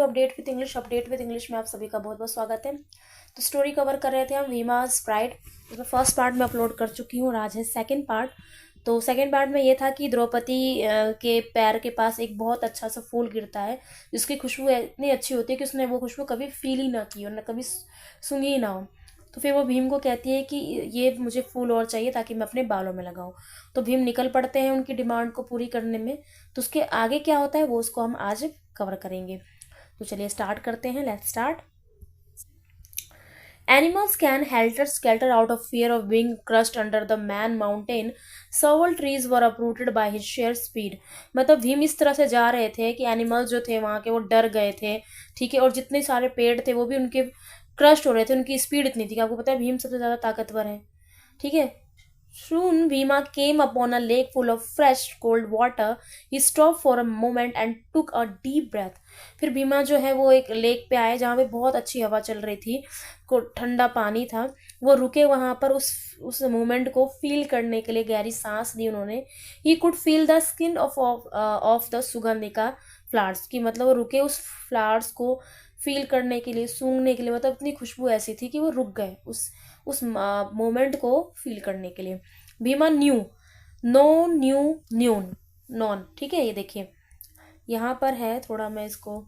To update with English में आप सभी का बहुत बहुत स्वागत है। तो स्टोरी कवर कर रहे थे हम भीमा's प्राइड। तो फर्स्ट पार्ट में अपलोड कर चुकी हूँ, आज है सेकंड पार्ट। तो सेकंड पार्ट में ये था कि द्रौपदी के पैर के पास एक बहुत अच्छा सा फूल गिरता है जिसकी खुशबू इतनी अच्छी होती है कि उसने वो खुशबू कभी फील ही ना की और ना कभी सूंघी ही ना हो। तो फिर वो भीम को कहती है कि ये मुझे फूल और चाहिए ताकि मैं अपने बालों में लगाऊं। तो भीम निकल पड़ते हैं उनकी डिमांड को पूरी करने में। तो उसके आगे क्या होता है वो उसको हम आज कवर करेंगे। तो चलिए स्टार्ट करते हैं, let's start. Animals can helter skelter out of fear of being crushed under the man mountain. Several trees were uprooted by his sheer speed. मतलब भीम इस तरह से जा रहे थे कि एनिमल्स जो थे वहाँ के वो डर गए थे, ठीक है। और जितने सारे पेड़ थे वो भी उनके क्रस्ट हो रहे थे, उनकी स्पीड इतनी थी कि आपको पता है भीम सबसे ज़्यादा ताकतवर है, ठीक है। Soon Bhima came upon a lake full of fresh cold water. He stopped for a moment and took a deep breath. फिर भीमा जो है वो एक लेक पे आए जहाँ पे बहुत अच्छी हवा चल रही थी, को ठंडा पानी था। वो रुके वहाँ पर उस मोमेंट को फील करने के लिए गहरी सांस ली उन्होंने। He could feel the skin of the सुगंधिका फ्लावर्स की, मतलब वो रुके उस फ्लावर्स को फील करने के लिए, सूंघने के लिए। मतलब इतनी खुशबू ऐसी थी कि वो रुक गए उस मोमेंट को फील करने के लिए। भीमा न्यू, नो न्यू न्यून नॉन, ठीक है। ये देखिए यहाँ पर है, थोड़ा मैं इसको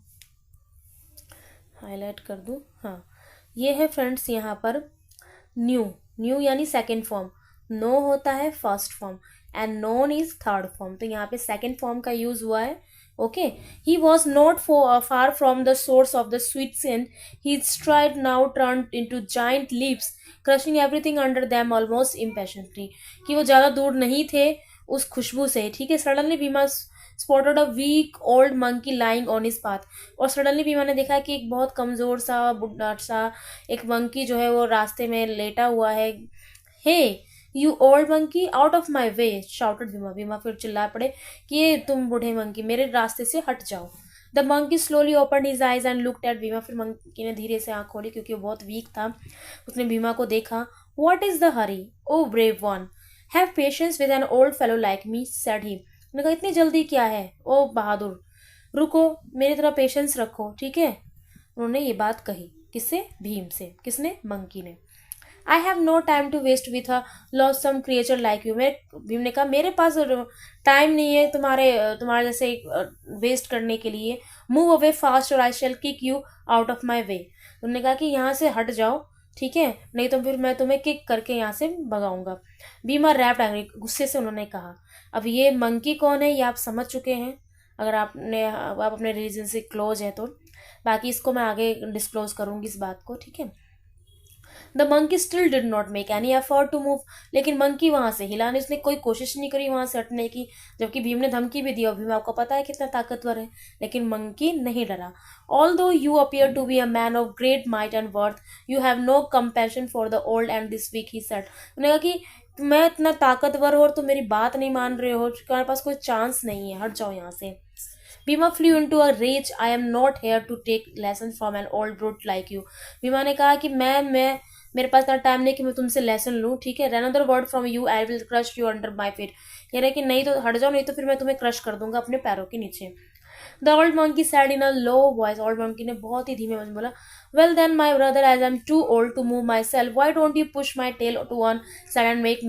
हाईलाइट कर दूँ। हाँ, ये है फ्रेंड्स यहाँ पर न्यू। न्यू यानी सेकेंड फॉर्म, नो होता है first form and non is third form. तो यहाँ पे सेकेंड फॉर्म का यूज हुआ है। Okay, he was not far from the source of the sweet scent. His stride now turned into giant leaps, crushing everything under them almost impatiently. कि वो ज़्यादा दूर नहीं थे उस खुशबू से, ठीक है। Suddenly Bhima spotted a weak old monkey lying on his path. और सडनली भीमा ने देखा कि एक बहुत कमज़ोर सा बुढ़ा सा एक मंकी जो है वो रास्ते में लेटा हुआ है। Hey, you old monkey, out of my way, shouted Bhima. Bhima फिर चिल्ला पड़े कि ये तुम बूढ़े मंकी, मेरे रास्ते से हट जाओ। The monkey slowly open his eyes and looked at Bhima. फिर मंकी ने धीरे से आंख खोली क्योंकि वो बहुत वीक था। उसने भीमा को देखा। What is the hurry, O brave one, have patience with an old fellow like me, said he. मैंने कहा इतनी जल्दी क्या है ओ बहादुर, रुको, मेरी तरह पेशेंस रखो, ठीक है। उन्होंने ये बात कही किससे, भीम से। किसने, मंकी ने। I have no time to waste with a loathsome creature like you. मेरे भीम ने कहा मेरे पास टाइम नहीं है तुम्हारे जैसे वेस्ट करने के लिए। मूव अवे फास्ट और I shall kick you out of my way. उन्होंने कहा कि यहाँ से हट जाओ, ठीक है, नहीं तो फिर मैं तुम्हें किक करके यहाँ से भगाऊंगा। भीमा रैप्ड एंग्री, गुस्से से उन्होंने कहा। अब ये मंकी कौन है ये आप समझ चुके हैं अगर आप अपने रीजन से क्लोज हैं तो। बाकी इसको मैं आगे डिस्क्लोज करूंगी इस बात को, ठीक है। The monkey still did not make any effort to move. लेकिन मंकी वहां से हिला नहीं, उसने कोई कोशिश नहीं करी वहां से हटने की, जबकि भीम ने धमकी भी दी और भीम आपको पता है कितना ताकतवर है। लेकिन मंकी नहीं डरा। Although you appear to be a man of great might and worth, you have no compassion for the old and this weak, he said. उन्होंने कहा कि मैं इतना ताकतवर हो और तुम मेरी बात नहीं मान रहे हो, तुम्हारे पास कोई चांस नहीं है, हट जाओ यहाँ से। Bhima flew into a rage, I am not here to take lesson from an old brute like you. Bhima ने कहा कि मैं मेरे पास इतना टाइम नहीं कि मैं तुमसे लेसन लूँ, ठीक है। Another word from you I will crush you under my feet. कह रहे कि नहीं तो हट जाओ, नहीं तो फिर मैं तुम्हें क्रश कर दूंगा अपने पैरों के नीचे। The old monkey said in a low voice. Old monkey ने बहुत ही धीमे में बोला, well then my brother, as I am too old to move myself, why don't you push my tail to one side and make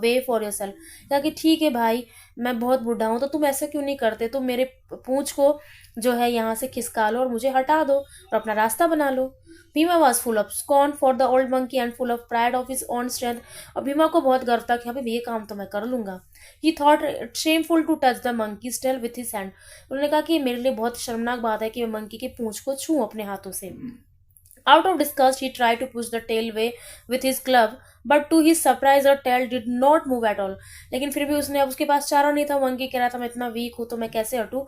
way for yourself. कहा कि ठीक है भाई, मैं बहुत बूढ़ा हूँ तो तुम ऐसा क्यों नहीं करते, तुम मेरे पूंछ को जो है यहाँ से खिसका लो और मुझे हटा दो और अपना रास्ता बना लो। Bhima was full of scorn for the old monkey and full of pride of his own strength. और भीमा को बहुत गर्व था कि हाँ भाई ये काम तो मैं कर लूंगा। He thought it shameful to touch the monkey tail with his hand. उन्होंने कहा कि मेरे लिए बहुत शर्मनाक बात है कि मैं मंकी के पूंछ को छूं अपने हाथों से। Out of disgust, he tried to push the tail away with his club, but to his surprise, the tail did not move at all. लेकिन फिर भी उसने, अब उसके पास चारा नहीं था, मंकी कह रहा था मैं इतना वीक हूँ तो मैं कैसे हटूँ।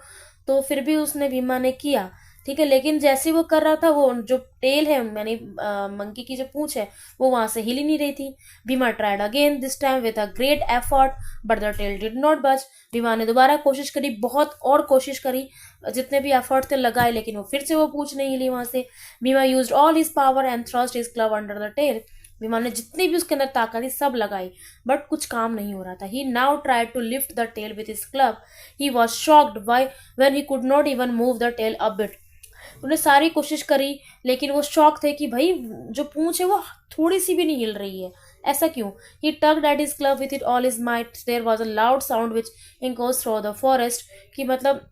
तो फिर भी उसने भीमा ने किया, ठीक है। लेकिन जैसे ही वो कर रहा था वो जो टेल है यानी मंकी की जो पूंछ है वो वहां से हिल ही नहीं रही थी। Bhima tried again, this time with a great effort, but the tail did not budge. Bhima ने दोबारा कोशिश करी, बहुत और कोशिश करी, जितने भी एफर्ट थे लगाए, लेकिन वो फिर से वो पूंछ नहीं हिली वहां से। Bhima used all his power and thrust his club under the tail. Bhima ने जितनी भी उसके अंदर ताकत थी सब लगाई, बट कुछ काम नहीं हो रहा था। He now tried to lift the tail with his club. He was shocked when he could not even move the tail a bit. उन्होंने सारी कोशिश करी, लेकिन वो शॉक थे कि भाई जो पूंछ है वो थोड़ी सी भी नहीं हिल रही है, ऐसा क्यों? ही tugged at his club with it all his might. There was a loud sound which echoes through the forest. कि मतलब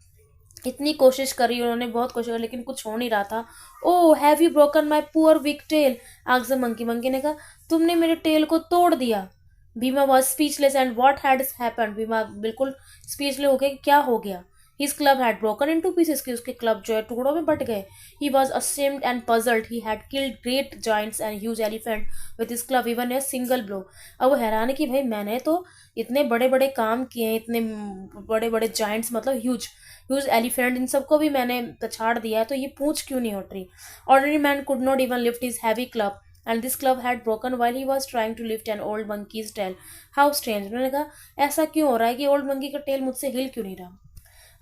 इतनी कोशिश करी उन्होंने, बहुत कोशिश करी, लेकिन कुछ हो नहीं रहा था. Oh have you broken my poor weak tail, asked the monkey. Monkey ने कहा, तुमने मेरे टेल को तोड़ दिया. Bhima was speechless and what had happened. Bhima बिल्कुल स्पीचलेस हो गया कि क्या हो गया. His club had broken into pieces, कि उसके क्लब जो है टुकड़ों में बट गए. ही वॉज ashamed एंड puzzled. He had killed great giants and huge elephant with his club even a single blow. अब वो हैरान है कि भाई मैंने तो इतने बड़े बड़े काम किए हैं, इतने बड़े बड़े जाइंट्स मतलब ह्यूज ह्यूज एलिफेंट, इन सबको भी मैंने पछाड़ दिया है, तो ये पूंछ क्यों नहीं उठ रही. Ordinary man could not even lift his heavy club and this club had broken while he was trying to lift an old monkey's tail. How strange. उन्होंने कहा ऐसा क्यों हो रहा है कि ओल्ड मंकी का टेल मुझसे हिल क्यों नहीं रहा.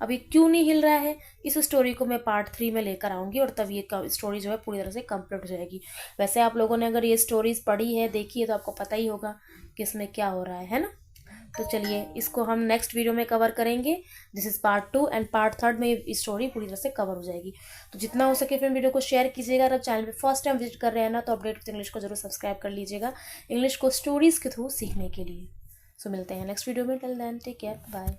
अभी क्यों नहीं हिल रहा है, इस स्टोरी को मैं पार्ट 3 में लेकर आऊँगी, और तब ये स्टोरी जो है पूरी तरह से कंप्लीट हो जाएगी. वैसे आप लोगों ने अगर ये स्टोरीज पढ़ी है, देखी है, तो आपको पता ही होगा कि इसमें क्या हो रहा है ना. तो चलिए इसको हम नेक्स्ट वीडियो में कवर करेंगे. This is part 2 and part 3 में स्टोरी पूरी तरह से कवर हो जाएगी. तो जितना हो सके फिर वीडियो को शेयर कीजिएगा. अगर चैनल पे फर्स्ट टाइम विजिट कर रहे हैं ना, तो अपडेट विद इंग्लिश को जरूर सब्सक्राइब कर लीजिएगा, इंग्लिश को स्टोरीज के थ्रू सीखने के लिए. सो मिलते हैं नेक्स्ट वीडियो में. Till then take care, bye.